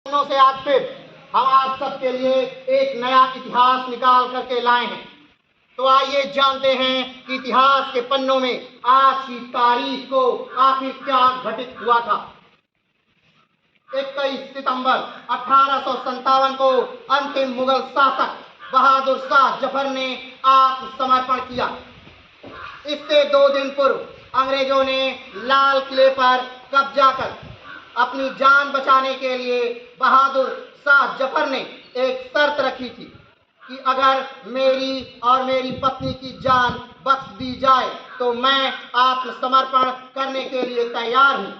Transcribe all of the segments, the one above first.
दिनों से आज फिर हम आप सबके लिए एक नया इतिहास निकाल करके लाए हैं। तो आइए जानते हैं कि इतिहास के पन्नों में आज की तारीख को आखिर क्या घटित हुआ था। 21 सितंबर 1857 को अंतिम मुगल शासक बहादुर शाह जफर ने आत्मसमर्पण किया। इससे 2 दिन पूर्व अंग्रेजों ने लाल किले पर कब्जा कर अपनी जान बचाने के लिए बहादुर शाह जफर ने एक शर्त रखी थी कि अगर मेरी और मेरी पत्नी की जान बख्श दी जाए तो मैं आत्मसमर्पण करने के लिए तैयार हूँ।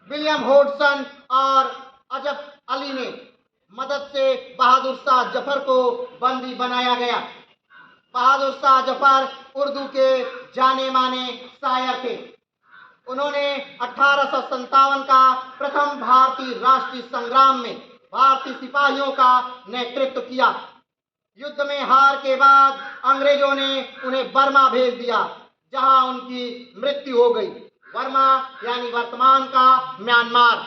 विलियम होडसन और अजब अली ने मदद से बहादुर शाह जफर को बंदी बनाया गया। बहादुर शाह जफर उर्दू के जाने माने शायर थे। उन्होंने 1857 का प्रथम भारतीय राष्ट्रीय संग्राम में भारतीय सिपाहियों का नेतृत्व किया। युद्ध में हार के बाद अंग्रेजों ने उन्हें बर्मा भेज दिया, जहां उनकी मृत्यु हो गई। बर्मा यानी वर्तमान का म्यांमार।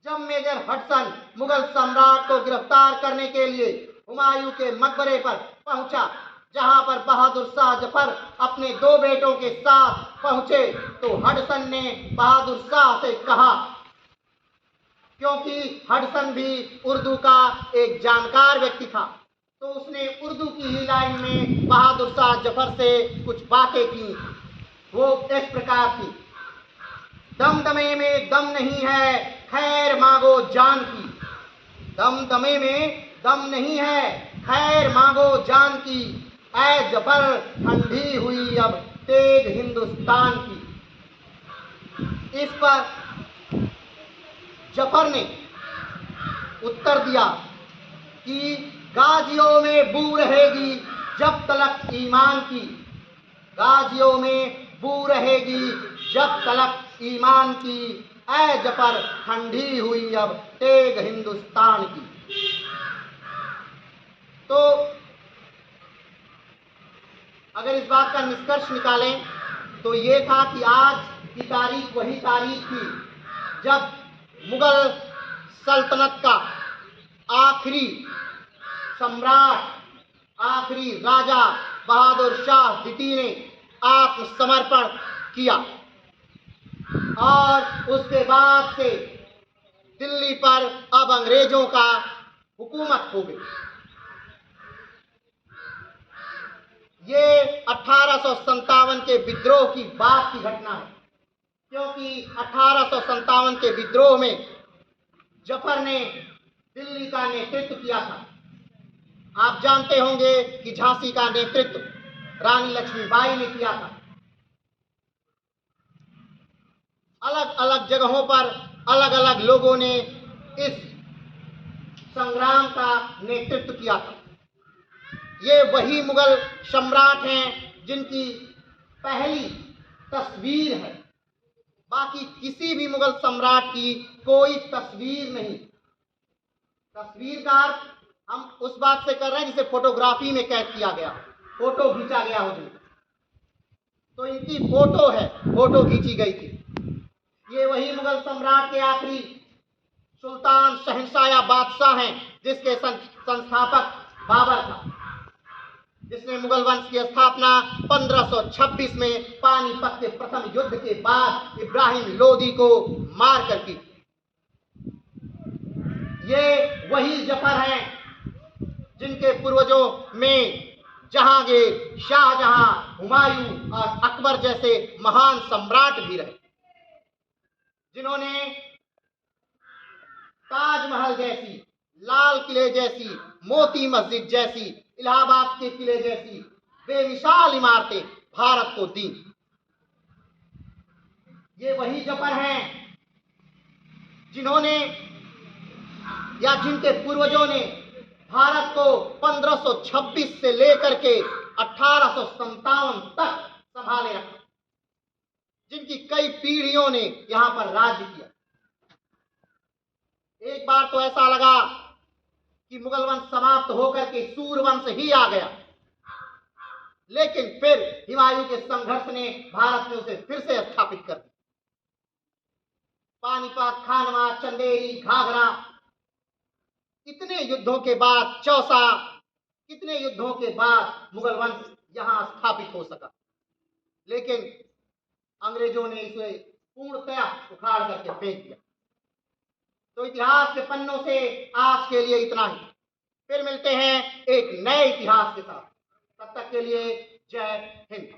जब मेजर हडसन मुगल सम्राट को गिरफ्तार करने के लिए हुमायूं के मकबरे पर पहुंचा, जहां पर बहादुर शाह जफर अपने 2 बेटों के साथ पहुंचे, तो हडसन ने बहादुर शाह से कहा, क्योंकि हडसन भी उर्दू का एक जानकार व्यक्ति था, तो उसने उर्दू की ही लाइन में बहादुर शाह जफर से कुछ बातें की। वो इस प्रकार थी, दमदमे में दम नहीं है, खैर मांगो जान की। दमदमे में दम नहीं है, खैर मांगो जान की। ऐ जफर ठंडी हुई अब तेग हिंदुस्तान की। इस पर जफर ने उत्तर दिया कि गाजियों में बू रहेगी जब तलक ईमान की। गाजियों में बू रहेगी जब तलक ईमान की। ऐ जफर ठंडी हुई अब तेग हिंदुस्तान की। तो अगर इस बात का निष्कर्ष निकालें तो ये था कि आज की तारीख वही तारीख थी जब मुगल सल्तनत का आखिरी सम्राट, आखिरी राजा बहादुर शाह द्वितीय ने आत्मसमर्पण किया और उसके बाद से दिल्ली पर अब अंग्रेजों का हुकूमत हो गई। ये 1857 के विद्रोह की बाद की घटना है, क्योंकि 1857 के विद्रोह में जफर ने दिल्ली का नेतृत्व किया था। आप जानते होंगे कि झांसी का नेतृत्व रानी लक्ष्मीबाई ने किया था। अलग अलग जगहों पर अलग अलग लोगों ने इस संग्राम का नेतृत्व किया था। ये वही मुगल सम्राट हैं जिनकी पहली तस्वीर है, बाकी किसी भी मुगल सम्राट की कोई तस्वीर नहीं। तस्वीर का अर्थ हम उस बात से कर रहे हैं जिसे फोटोग्राफी में कैद किया गया, फोटो खींचा गया हो। तो इनकी फोटो है, फोटो खींची गई थी। ये वही मुगल सम्राट के आखिरी सुल्तान शहंशाह या बादशाह हैं जिसके संस्थापक बाबर था, जिसने मुगल वंश की स्थापना 1526 में पानीपत के प्रथम युद्ध के बाद इब्राहिम लोदी को मार कर की। ये वही जफर हैं जिनके पूर्वजों में जहांगीर, शाहजहां, हुमायूं और अकबर जैसे महान सम्राट भी रहे, जिन्होंने ताजमहल जैसी, लाल किले जैसी, मोती मस्जिद जैसी, इलाहाबाद के किले जैसी बेमिसाल इमारतें भारत को दी। ये वही जफर हैं जिन्होंने या जिनके पूर्वजों ने भारत को 1526 से लेकर के 1857 तक संभाले रखा, जिनकी कई पीढ़ियों ने यहां पर राज्य किया। एक बार तो ऐसा लगा कि मुगल वंश समाप्त होकर के सूर्यवंश ही आ गया, लेकिन फिर हुमायूं के संघर्ष ने भारत में उसे फिर से स्थापित कर दिया। पानीपत, खानवा, चंदेरी, घाघरा, कितने युद्धों के बाद चौसा, कितने युद्धों के बाद मुगल वंश यहाँ स्थापित हो सका, लेकिन अंग्रेजों ने इसे पूर्णतया उखाड़ करके फेंक दिया। तो इतिहास के पन्नों से आज के लिए इतना ही। फिर मिलते हैं एक नए इतिहास के साथ। तब तक के लिए जय हिंद।